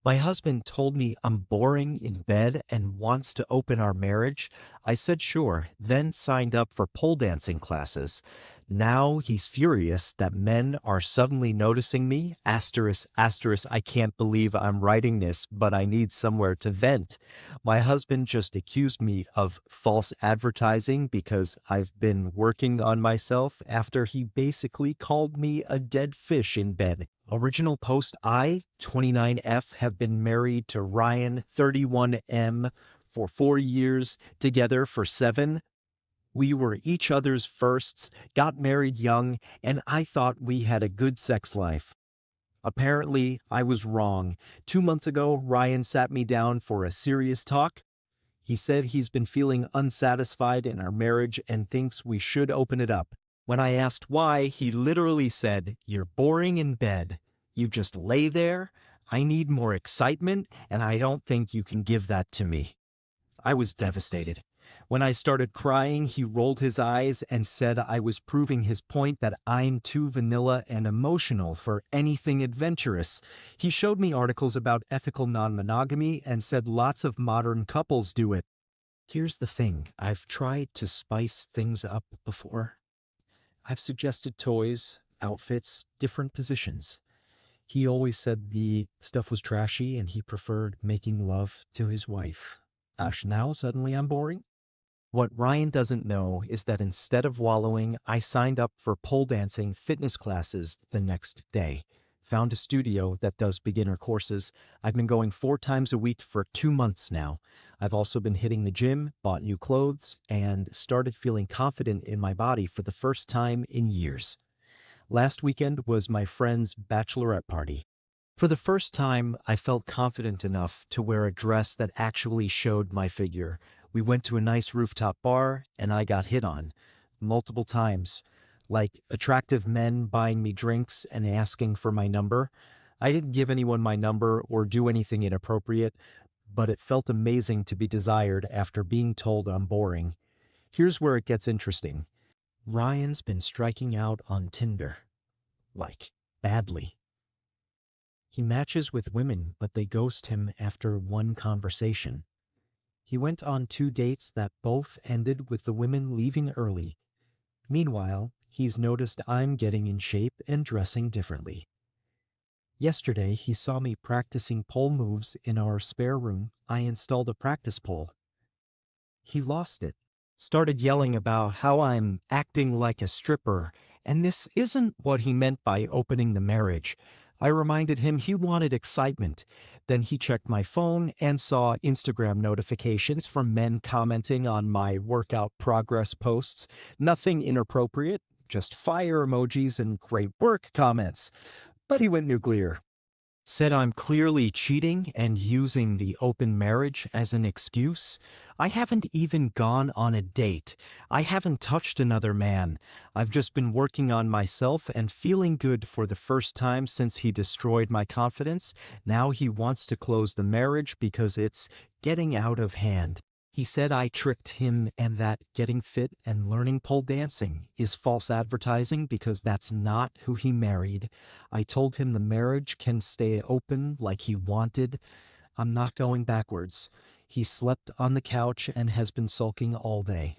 My husband told me I'm boring in bed and wants to open our marriage. I said sure, then signed up for pole dancing classes. Now he's furious that men are suddenly noticing me. Asterisk, asterisk, I can't believe I'm writing this, but I need somewhere to vent. My husband just accused me of false advertising because I've been working on myself after he basically called me a dead fish in bed. Original post: I, 29F, have been married to Ryan, 31M, for 4 years, together for 7. We were each other's firsts, got married young, and I thought we had a good sex life. Apparently, I was wrong. 2 months ago, Ryan sat me down for a serious talk. He said he's been feeling unsatisfied in our marriage and thinks we should open it up. When I asked why, he literally said, "You're boring in bed. You just lay there. I need more excitement, and I don't think you can give that to me." I was devastated. When I started crying, he rolled his eyes and said I was proving his point that I'm too vanilla and emotional for anything adventurous. He showed me articles about ethical non-monogamy and said lots of modern couples do it. Here's the thing, I've tried to spice things up before. I've suggested toys, outfits, different positions. He always said the stuff was trashy and he preferred making love to his wife. Gosh, now suddenly I'm boring? What Ryan doesn't know is that instead of wallowing, I signed up for pole dancing fitness classes the next day. Found a studio that does beginner courses. I've been going 4 times a week for 2 months now. I've also been hitting the gym, bought new clothes, and started feeling confident in my body for the first time in years. Last weekend was my friend's bachelorette party. For the first time, I felt confident enough to wear a dress that actually showed my figure. We went to a nice rooftop bar, and I got hit on multiple times, like attractive men buying me drinks and asking for my number. I didn't give anyone my number or do anything inappropriate, but it felt amazing to be desired after being told I'm boring. Here's where it gets interesting. Ryan's been striking out on Tinder. Like, badly. He matches with women, but they ghost him after one conversation. He went on 2 dates that both ended with the women leaving early. Meanwhile, he's noticed I'm getting in shape and dressing differently. Yesterday, he saw me practicing pole moves in our spare room. I installed a practice pole. He lost it. Started yelling about how I'm acting like a stripper, and this isn't what he meant by opening the marriage. I reminded him he wanted excitement. Then he checked my phone and saw Instagram notifications from men commenting on my workout progress posts. Nothing inappropriate, just fire emojis and great work comments. But he went nuclear. Said I'm clearly cheating and using the open marriage as an excuse. I haven't even gone on a date. I haven't touched another man. I've just been working on myself and feeling good for the first time since he destroyed my confidence. Now he wants to close the marriage because it's getting out of hand. He said I tricked him and that getting fit and learning pole dancing is false advertising because that's not who he married. I told him the marriage can stay open like he wanted. I'm not going backwards. He slept on the couch and has been sulking all day.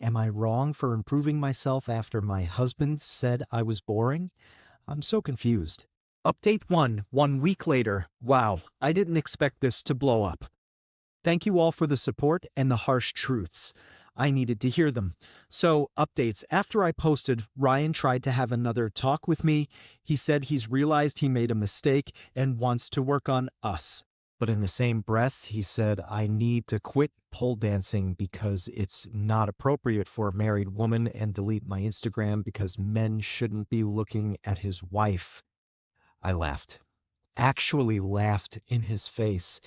Am I wrong for improving myself after my husband said I was boring? I'm so confused. Update 1 week later. Wow, I didn't expect this to blow up. Thank you all for the support and the harsh truths. I needed to hear them. So, updates. After I posted, Ryan tried to have another talk with me. He said he's realized he made a mistake and wants to work on us. But in the same breath, he said I need to quit pole dancing because it's not appropriate for a married woman and delete my Instagram because men shouldn't be looking at his wife. I laughed. Actually laughed in his face.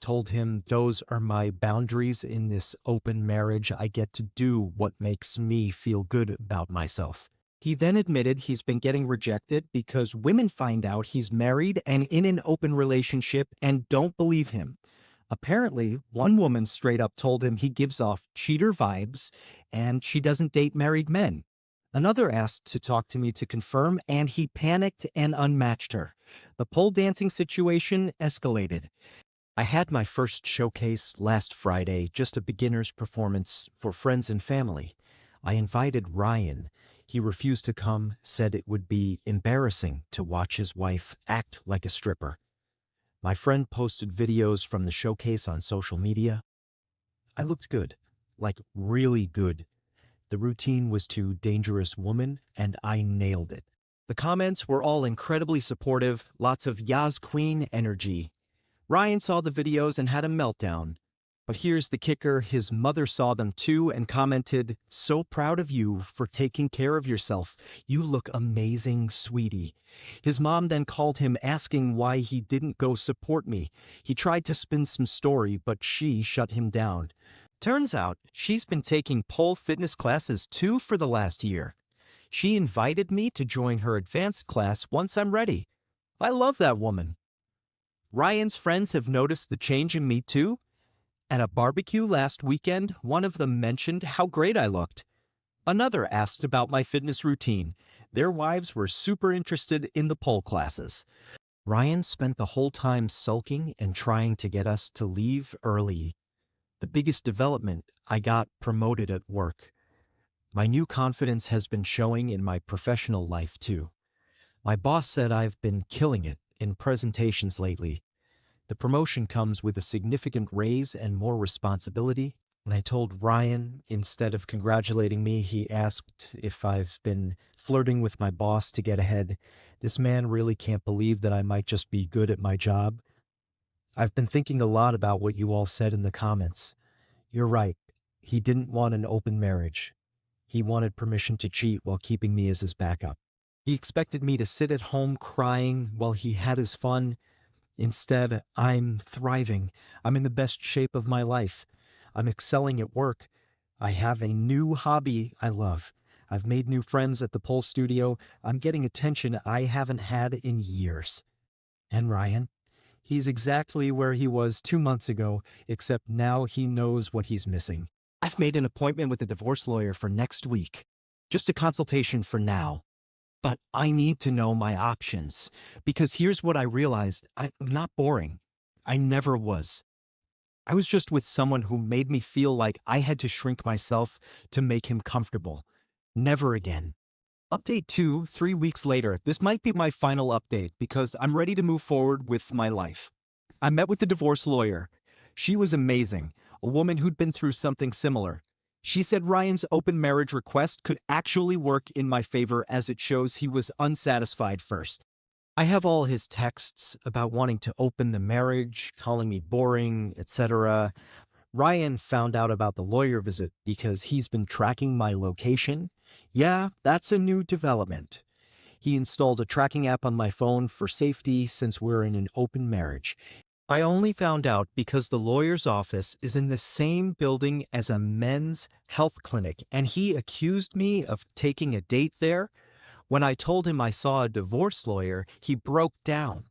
Told him those are my boundaries in this open marriage. I get to do what makes me feel good about myself. He then admitted he's been getting rejected because women find out he's married and in an open relationship and don't believe him. Apparently, one woman straight up told him he gives off cheater vibes and she doesn't date married men. Another asked to talk to me to confirm, and he panicked and unmatched her. The pole dancing situation escalated. I had my first showcase last Friday, just a beginner's performance for friends and family. I invited Ryan. He refused to come, said it would be embarrassing to watch his wife act like a stripper. My friend posted videos from the showcase on social media. I looked good, like really good. The routine was to Dangerous Woman, and I nailed it. The comments were all incredibly supportive, lots of Yas Queen energy. Ryan saw the videos and had a meltdown. But here's the kicker, his mother saw them too and commented, "So proud of you for taking care of yourself. You look amazing, sweetie." His mom then called him asking why he didn't go support me. He tried to spin some story, but she shut him down. Turns out, she's been taking pole fitness classes too for the last year. She invited me to join her advanced class once I'm ready. I love that woman. Ryan's friends have noticed the change in me too. At a barbecue last weekend, one of them mentioned how great I looked. Another asked about my fitness routine. Their wives were super interested in the pole classes. Ryan spent the whole time sulking and trying to get us to leave early. The biggest development, I got promoted at work. My new confidence has been showing in my professional life too. My boss said I've been killing it in presentations lately. The promotion comes with a significant raise and more responsibility. When I told Ryan, instead of congratulating me, he asked if I've been flirting with my boss to get ahead. This man really can't believe that I might just be good at my job. I've been thinking a lot about what you all said in the comments. You're right. He didn't want an open marriage. He wanted permission to cheat while keeping me as his backup. He expected me to sit at home crying while he had his fun. Instead, I'm thriving. I'm in the best shape of my life. I'm excelling at work. I have a new hobby I love. I've made new friends at the pole studio. I'm getting attention I haven't had in years. And Ryan? He's exactly where he was 2 months ago, except now he knows what he's missing. I've made an appointment with a divorce lawyer for next week. Just a consultation for now. But I need to know my options, because here's what I realized. I'm not boring. I never was. I was just with someone who made me feel like I had to shrink myself to make him comfortable. Never again. Update 2, 3 weeks later. This might be my final update because I'm ready to move forward with my life. I met with the divorce lawyer. She was amazing, a woman who'd been through something similar. She said Ryan's open marriage request could actually work in my favor as it shows he was unsatisfied first. I have all his texts about wanting to open the marriage, calling me boring, etc. Ryan found out about the lawyer visit because he's been tracking my location. Yeah, that's a new development. He installed a tracking app on my phone for safety since we're in an open marriage. I only found out because the lawyer's office is in the same building as a men's health clinic, and he accused me of taking a date there. When I told him I saw a divorce lawyer, he broke down.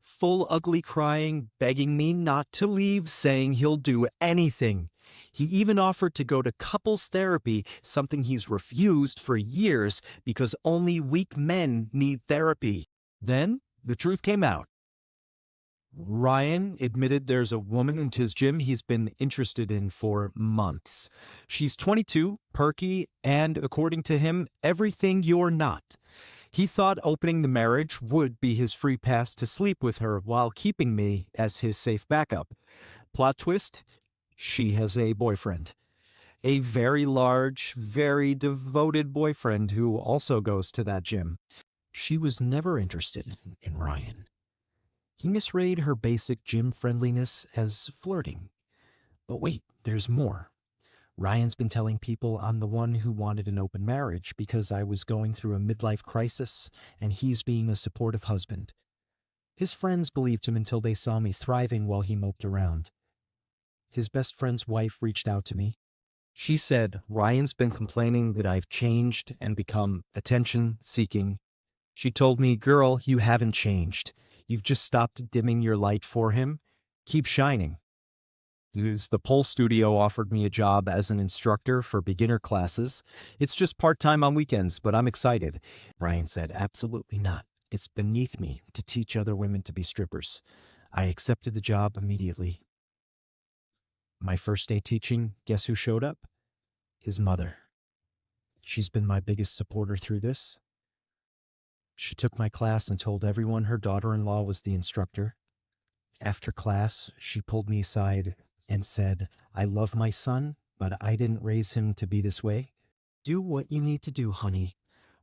Full ugly crying, begging me not to leave, saying he'll do anything. He even offered to go to couples therapy, something he's refused for years because only weak men need therapy. Then the truth came out. Ryan admitted there's a woman in his gym he's been interested in for months. She's 22, perky, and according to him, everything you're not. He thought opening the marriage would be his free pass to sleep with her while keeping me as his safe backup. Plot twist, she has a boyfriend. A very large, very devoted boyfriend who also goes to that gym. She was never interested in Ryan. He misread her basic gym friendliness as flirting. But wait, there's more. Ryan's been telling people I'm the one who wanted an open marriage because I was going through a midlife crisis and he's being a supportive husband. His friends believed him until they saw me thriving while he moped around. His best friend's wife reached out to me. She said, Ryan's been complaining that I've changed and become attention-seeking. She told me, girl, you haven't changed. You've just stopped dimming your light for him. Keep shining. The pole studio offered me a job as an instructor for beginner classes. It's just part-time on weekends, but I'm excited. Ryan said, absolutely not. It's beneath me to teach other women to be strippers. I accepted the job immediately. My first day teaching, guess who showed up? His mother. She's been my biggest supporter through this. She took my class and told everyone her daughter-in-law was the instructor. After class, she pulled me aside and said, "I love my son, but I didn't raise him to be this way. Do what you need to do, honey."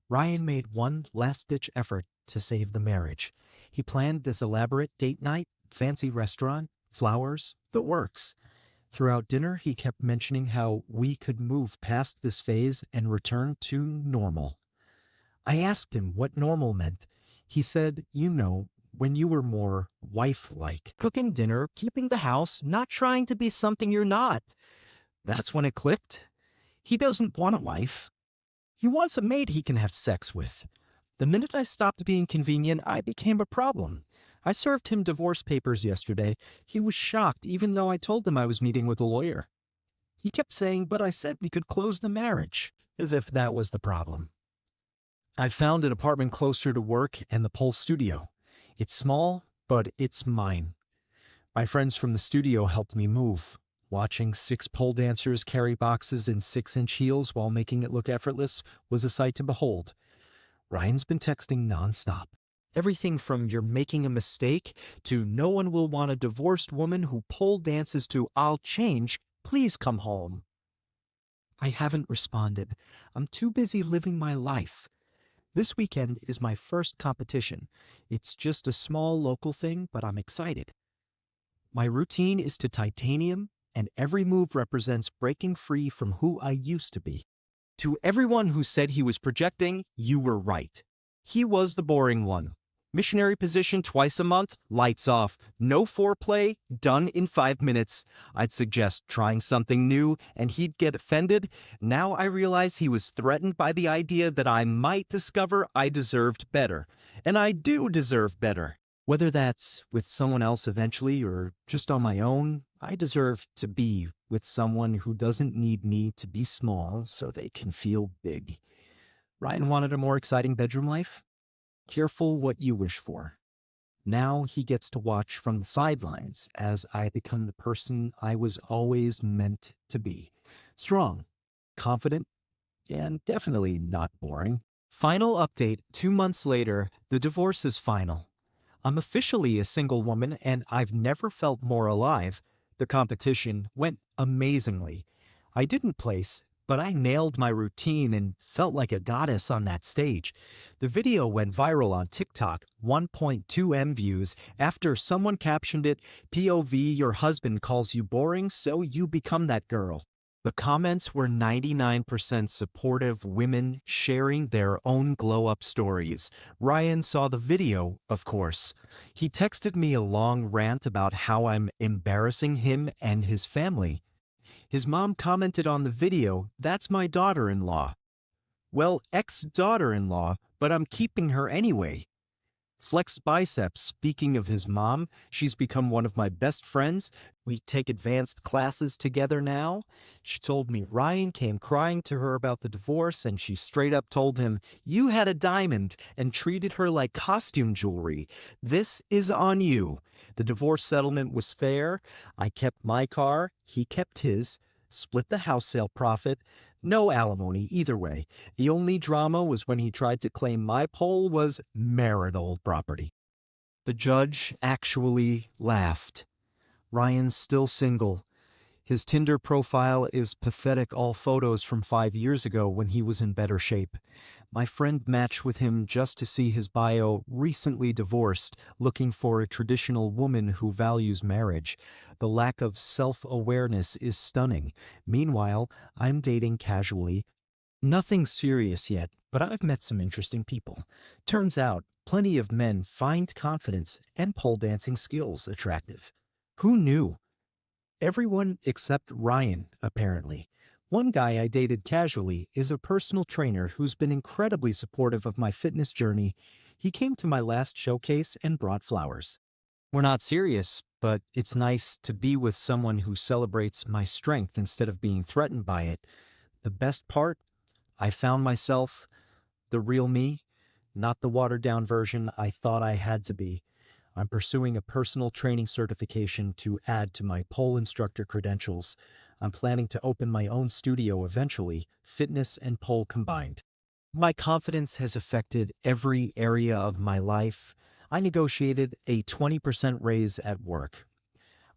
Ryan made one last-ditch effort to save the marriage. He planned this elaborate date night, fancy restaurant, flowers, the works. Throughout dinner, he kept mentioning how we could move past this phase and return to normal. I asked him what normal meant. He said, when you were more wife-like. Cooking dinner, keeping the house, not trying to be something you're not. That's when it clicked. He doesn't want a wife. He wants a maid he can have sex with. The minute I stopped being convenient, I became a problem. I served him divorce papers yesterday. He was shocked, even though I told him I was meeting with a lawyer. He kept saying, "But I said we could close the marriage," as if that was the problem. I found an apartment closer to work and the pole studio. It's small, but it's mine. My friends from the studio helped me move. Watching 6 pole dancers carry boxes in 6-inch heels while making it look effortless was a sight to behold. Ryan's been texting nonstop. Everything from "you're making a mistake" to "no one will want a divorced woman who pole dances" to "I'll change, please come home." I haven't responded. I'm too busy living my life. This weekend is my first competition. It's just a small local thing, but I'm excited. My routine is to titanium, and every move represents breaking free from who I used to be. To everyone who said he was projecting, you were right. He was the boring one. Missionary position twice a month, lights off. No foreplay, done in 5 minutes. I'd suggest trying something new, and he'd get offended. Now I realize he was threatened by the idea that I might discover I deserved better. And I do deserve better. Whether that's with someone else eventually or just on my own, I deserve to be with someone who doesn't need me to be small so they can feel big. Ryan wanted a more exciting bedroom life? Careful what you wish for. Now he gets to watch from the sidelines as I become the person I was always meant to be. Strong, confident, and definitely not boring. Final update: 2 months later, the divorce is final. I'm officially a single woman, and I've never felt more alive. The competition went amazingly. I didn't place, but I nailed my routine and felt like a goddess on that stage. The video went viral on TikTok, 1.2 M views, after someone captioned it, "POV, your husband calls you boring, so you become that girl." The comments were 99% supportive women sharing their own glow-up stories. Ryan saw the video, of course. He texted me a long rant about how I'm embarrassing him and his family. His mom commented on the video, "That's my daughter-in-law." Well, ex-daughter-in-law, but I'm keeping her anyway. Flex biceps, speaking of his mom, she's become one of my best friends. We take advanced classes together now. She told me Ryan came crying to her about the divorce, and she straight up told him, "You had a diamond," and treated her like costume jewelry. "This is on you." The divorce settlement was fair. I kept my car, he kept his, split the house sale profit. No alimony either way. The only drama was when he tried to claim my pole was marital property. The judge actually laughed. Ryan's still single. His Tinder profile is pathetic, all photos from 5 years ago when he was in better shape. My friend matched with him just to see his bio, recently divorced, looking for a traditional woman who values marriage. The lack of self-awareness is stunning. Meanwhile, I'm dating casually. Nothing serious yet, but I've met some interesting people. Turns out, plenty of men find confidence and pole dancing skills attractive. Who knew? Everyone except Ryan, apparently. One guy I dated casually is a personal trainer who's been incredibly supportive of my fitness journey. He came to my last showcase and brought flowers. We're not serious, but it's nice to be with someone who celebrates my strength instead of being threatened by it. The best part? I found myself, the real me. not the watered-down version I thought I had to be. I'm pursuing a personal training certification to add to my pole instructor credentials. I'm planning to open my own studio eventually, fitness and pole combined. My confidence has affected every area of my life. I negotiated a 20% raise at work.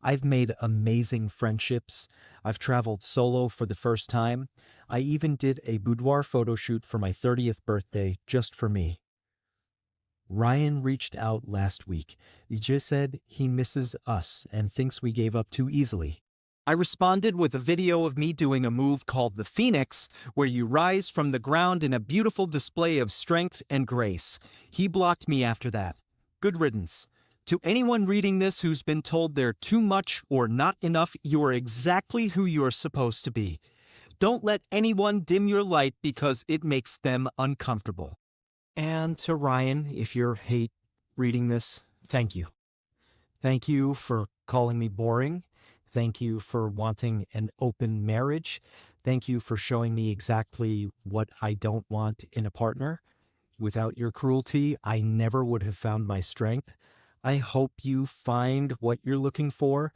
I've made amazing friendships. I've traveled solo for the first time. I even did a boudoir photo shoot for my 30th birthday just for me. Ryan reached out last week. He just said he misses us and thinks we gave up too easily. I responded with a video of me doing a move called the Phoenix, where you rise from the ground in a beautiful display of strength and grace. He blocked me after that. Good riddance. To anyone reading this who's been told they're too much or not enough, you are exactly who you're supposed to be. Don't let anyone dim your light because it makes them uncomfortable. And to Ryan, if you hate reading this, thank you. Thank you for calling me boring. Thank you for wanting an open marriage. Thank you for showing me exactly what I don't want in a partner. Without your cruelty, I never would have found my strength. I hope you find what you're looking for,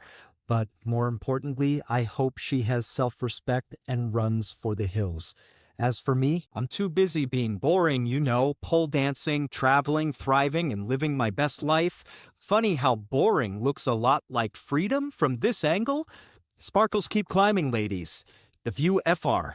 but more importantly, I hope she has self-respect and runs for the hills. As for me, I'm too busy being boring, pole dancing, traveling, thriving, and living my best life. Funny how boring looks a lot like freedom from this angle. Sparkles keep climbing, ladies. The View FR.